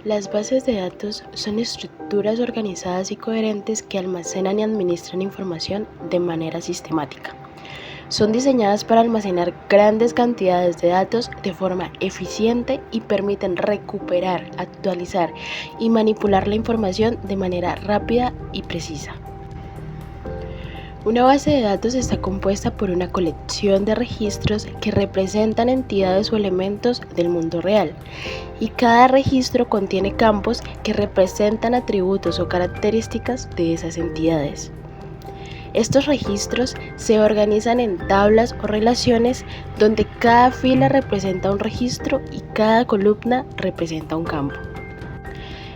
Las bases de datos son estructuras organizadas y coherentes que almacenan y administran información de manera sistemática. Son diseñadas para almacenar grandes cantidades de datos de forma eficiente y permiten recuperar, actualizar y manipular la información de manera rápida y precisa. Una base de datos está compuesta por una colección de registros que representan entidades o elementos del mundo real, y cada registro contiene campos que representan atributos o características de esas entidades. Estos registros se organizan en tablas o relaciones donde cada fila representa un registro y cada columna representa un campo.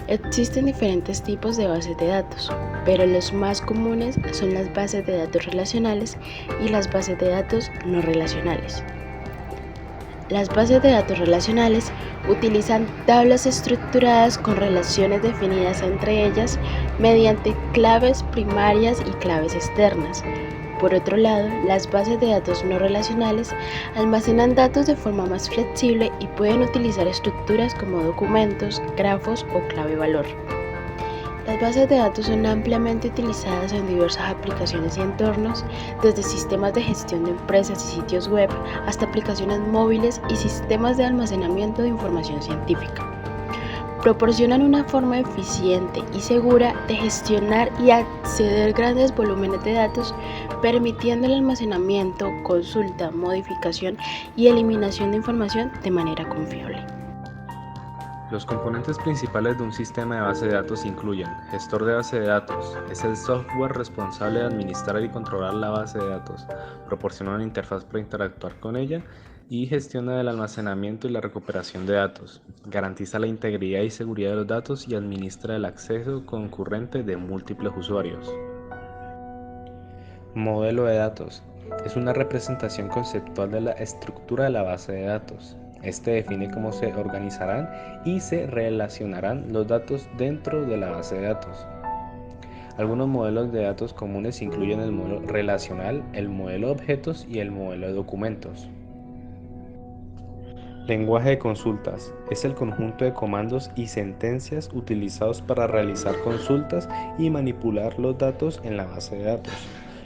Existen diferentes tipos de bases de datos, pero los más comunes son las bases de datos relacionales y las bases de datos no relacionales. Las bases de datos relacionales utilizan tablas estructuradas con relaciones definidas entre ellas mediante claves primarias y claves externas. Por otro lado, las bases de datos no relacionales almacenan datos de forma más flexible y pueden utilizar estructuras como documentos, grafos o clave valor. Las bases de datos son ampliamente utilizadas en diversas aplicaciones y entornos, desde sistemas de gestión de empresas y sitios web hasta aplicaciones móviles y sistemas de almacenamiento de información científica. Proporcionan una forma eficiente y segura de gestionar y acceder a grandes volúmenes de datos, permitiendo el almacenamiento, consulta, modificación y eliminación de información de manera confiable. Los componentes principales de un sistema de base de datos incluyen gestor de base de datos, es el software responsable de administrar y controlar la base de datos, proporciona una interfaz para interactuar con ella y gestiona el almacenamiento y la recuperación de datos, garantiza la integridad y seguridad de los datos y administra el acceso concurrente de múltiples usuarios. Modelo de datos. Es una representación conceptual de la estructura de la base de datos. Este define cómo se organizarán y se relacionarán los datos dentro de la base de datos. Algunos modelos de datos comunes incluyen el modelo relacional, el modelo de objetos y el modelo de documentos. Lenguaje de consultas. Es el conjunto de comandos y sentencias utilizados para realizar consultas y manipular los datos en la base de datos.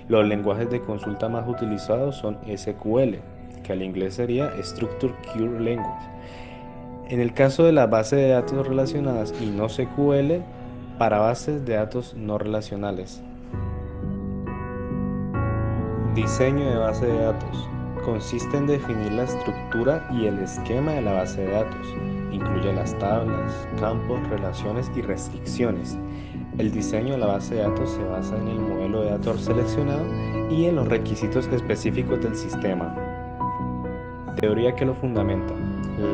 Los lenguajes de consulta más utilizados son SQL, que al inglés sería Structured Query Language. En el caso de las bases de datos relacionadas y no SQL, para bases de datos no relacionales. Diseño de base de datos. Consiste en definir la estructura y el esquema de la base de datos. Incluye las tablas, campos, relaciones y restricciones. El diseño de la base de datos se basa en el modelo de datos seleccionado y en los requisitos específicos del sistema. Teoría que lo fundamenta.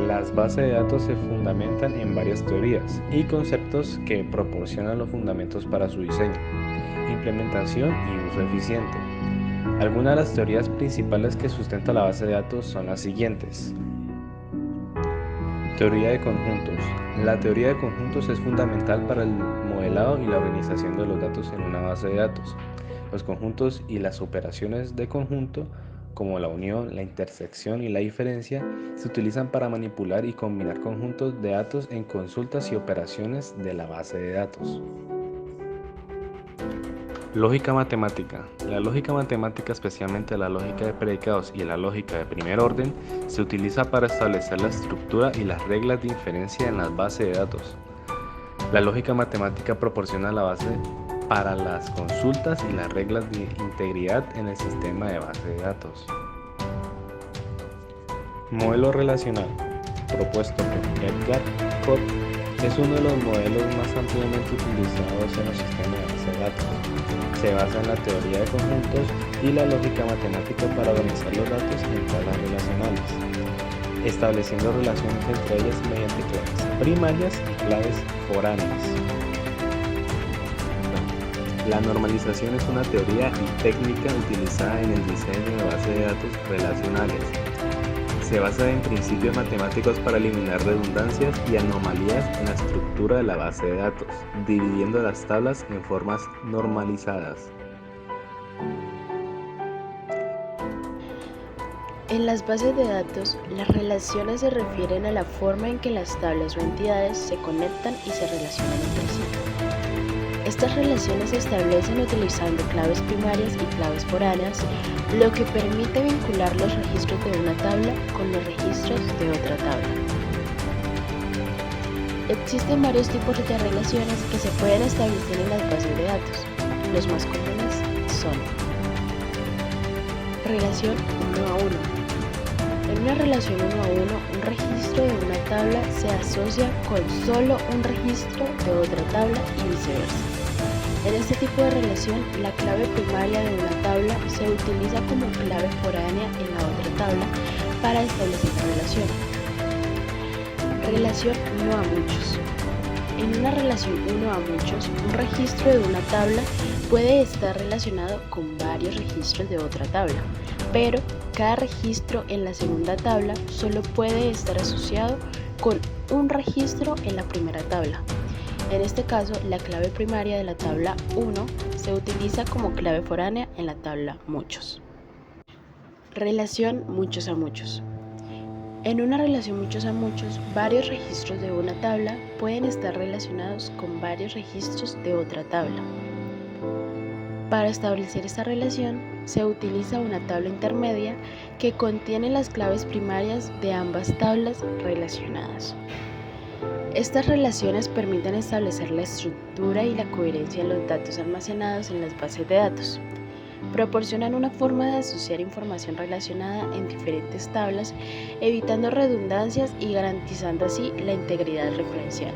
Las bases de datos se fundamentan en varias teorías y conceptos que proporcionan los fundamentos para su diseño, implementación y uso eficiente. Algunas de las teorías principales que sustenta la base de datos son las siguientes. Teoría de conjuntos. La teoría de conjuntos es fundamental para el modelado y la organización de los datos en una base de datos. Los conjuntos y las operaciones de conjunto, como la unión, la intersección y la diferencia, se utilizan para manipular y combinar conjuntos de datos en consultas y operaciones de la base de datos. Lógica matemática. La lógica matemática, especialmente la lógica de predicados y la lógica de primer orden, se utiliza para establecer la estructura y las reglas de inferencia en las bases de datos. La lógica matemática proporciona la base para las consultas y las reglas de integridad en el sistema de base de datos. Modelo relacional, propuesto por Edgar Codd, es uno de los modelos más ampliamente utilizados en los sistemas de base de datos. Se basa en la teoría de conjuntos y la lógica matemática para organizar los datos en tablas relacionales, estableciendo relaciones entre ellas mediante claves primarias y claves foráneas. La normalización es una teoría y técnica utilizada en el diseño de bases de datos relacionales. Se basa en principios matemáticos para eliminar redundancias y anomalías en la estructura de la base de datos, dividiendo las tablas en formas normalizadas. En las bases de datos, las relaciones se refieren a la forma en que las tablas o entidades se conectan y se relacionan entre sí. Estas relaciones se establecen utilizando claves primarias y claves foráneas, lo que permite vincular los registros de una tabla con los registros de otra tabla. Existen varios tipos de relaciones que se pueden establecer en las bases de datos. Los más comunes son: relación 1 a 1. En una relación 1 a 1, un registro de una tabla se asocia con solo un registro de otra tabla y viceversa. En este tipo de relación, la clave primaria de una tabla se utiliza como clave foránea en la otra tabla para establecer la relación. Relación 1 a muchos. En una relación 1 a muchos, un registro de una tabla puede estar relacionado con varios registros de otra tabla, pero cada registro en la segunda tabla solo puede estar asociado con un registro en la primera tabla. En este caso, la clave primaria de la tabla 1 se utiliza como clave foránea en la tabla muchos. Relación muchos a muchos. En una relación muchos a muchos, varios registros de una tabla pueden estar relacionados con varios registros de otra tabla. Para establecer esta relación, se utiliza una tabla intermedia que contiene las claves primarias de ambas tablas relacionadas. Estas relaciones permiten establecer la estructura y la coherencia de los datos almacenados en las bases de datos. Proporcionan una forma de asociar información relacionada en diferentes tablas, evitando redundancias y garantizando así la integridad referencial.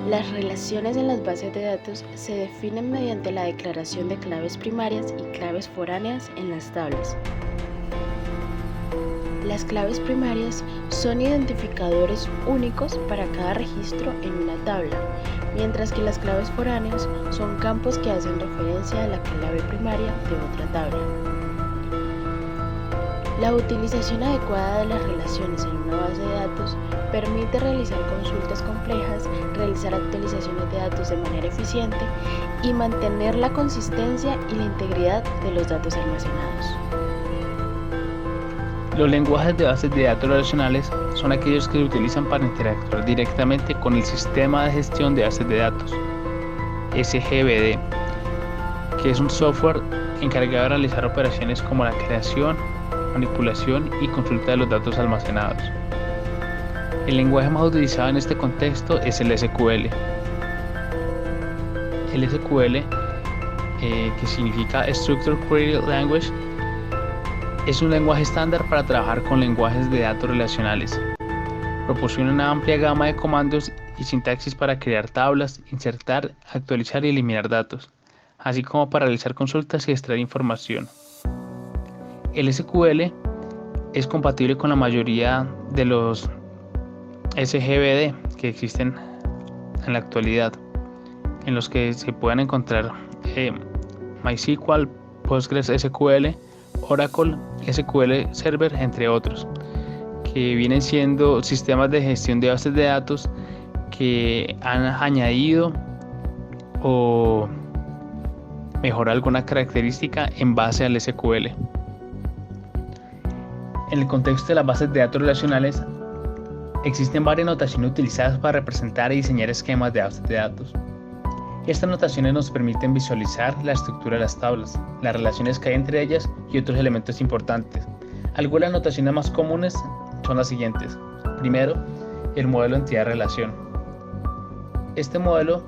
Las relaciones en las bases de datos se definen mediante la declaración de claves primarias y claves foráneas en las tablas. Las claves primarias son identificadores únicos para cada registro en una tabla, mientras que las claves foráneas son campos que hacen referencia a la clave primaria de otra tabla. La utilización adecuada de las relaciones en una base de datos permite realizar consultas complejas, realizar actualizaciones de datos de manera eficiente y mantener la consistencia y la integridad de los datos almacenados. Los lenguajes de bases de datos relacionales son aquellos que se utilizan para interactuar directamente con el sistema de gestión de bases de datos, SGBD, que es un software encargado de realizar operaciones como la creación, manipulación y consulta de los datos almacenados. El lenguaje más utilizado en este contexto es el SQL. El SQL, que significa Structured Query Language, es un lenguaje estándar para trabajar con lenguajes de datos relacionales. Proporciona una amplia gama de comandos y sintaxis para crear tablas, insertar, actualizar y eliminar datos, así como para realizar consultas y extraer información. El SQL es compatible con la mayoría de los SGBD que existen en la actualidad, en los que se pueden encontrar MySQL, PostgreSQL, Oracle, SQL Server, entre otros, que vienen siendo sistemas de gestión de bases de datos que han añadido o mejorado alguna característica en base al SQL. En el contexto de las bases de datos relacionales, existen varias notaciones utilizadas para representar y diseñar esquemas de bases de datos. Estas notaciones nos permiten visualizar la estructura de las tablas, las relaciones que hay entre ellas y otros elementos importantes. Algunas de las notaciones más comunes son las siguientes. Primero, el modelo entidad-relación. Este modelo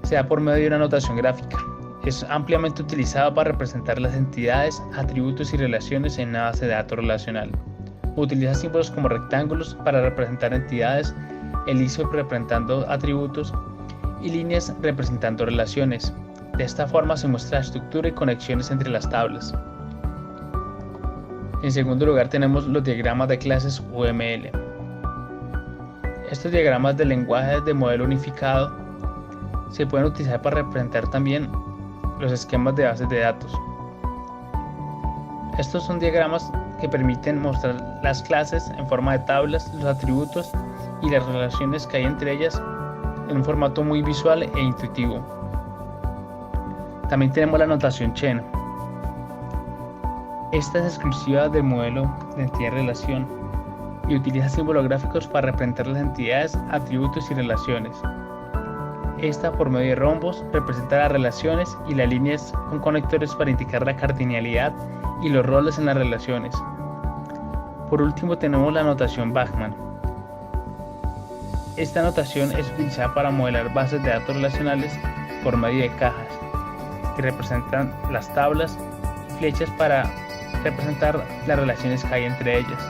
se da por medio de una notación gráfica. Es ampliamente utilizado para representar las entidades, atributos y relaciones en una base de datos relacional. Utiliza símbolos como rectángulos para representar entidades, elipsos representando atributos y líneas representando relaciones. De esta forma se muestra la estructura y conexiones entre las tablas. En segundo lugar tenemos los diagramas de clases UML. Estos diagramas de lenguaje de modelo unificado se pueden utilizar para representar también los esquemas de bases de datos. Estos son diagramas que permiten mostrar las clases en forma de tablas, los atributos y las relaciones que hay entre ellas en un formato muy visual e intuitivo. También tenemos la notación Chen. Esta es exclusiva del modelo de entidad-relación y utiliza símbolos gráficos para representar las entidades, atributos y relaciones. Esta, por medio de rombos, representa las relaciones y las líneas con conectores para indicar la cardinalidad y los roles en las relaciones. Por último tenemos la notación Bachmann. Esta notación es utilizada para modelar bases de datos relacionales por medio de cajas, que representan las tablas y flechas para representar las relaciones que hay entre ellas.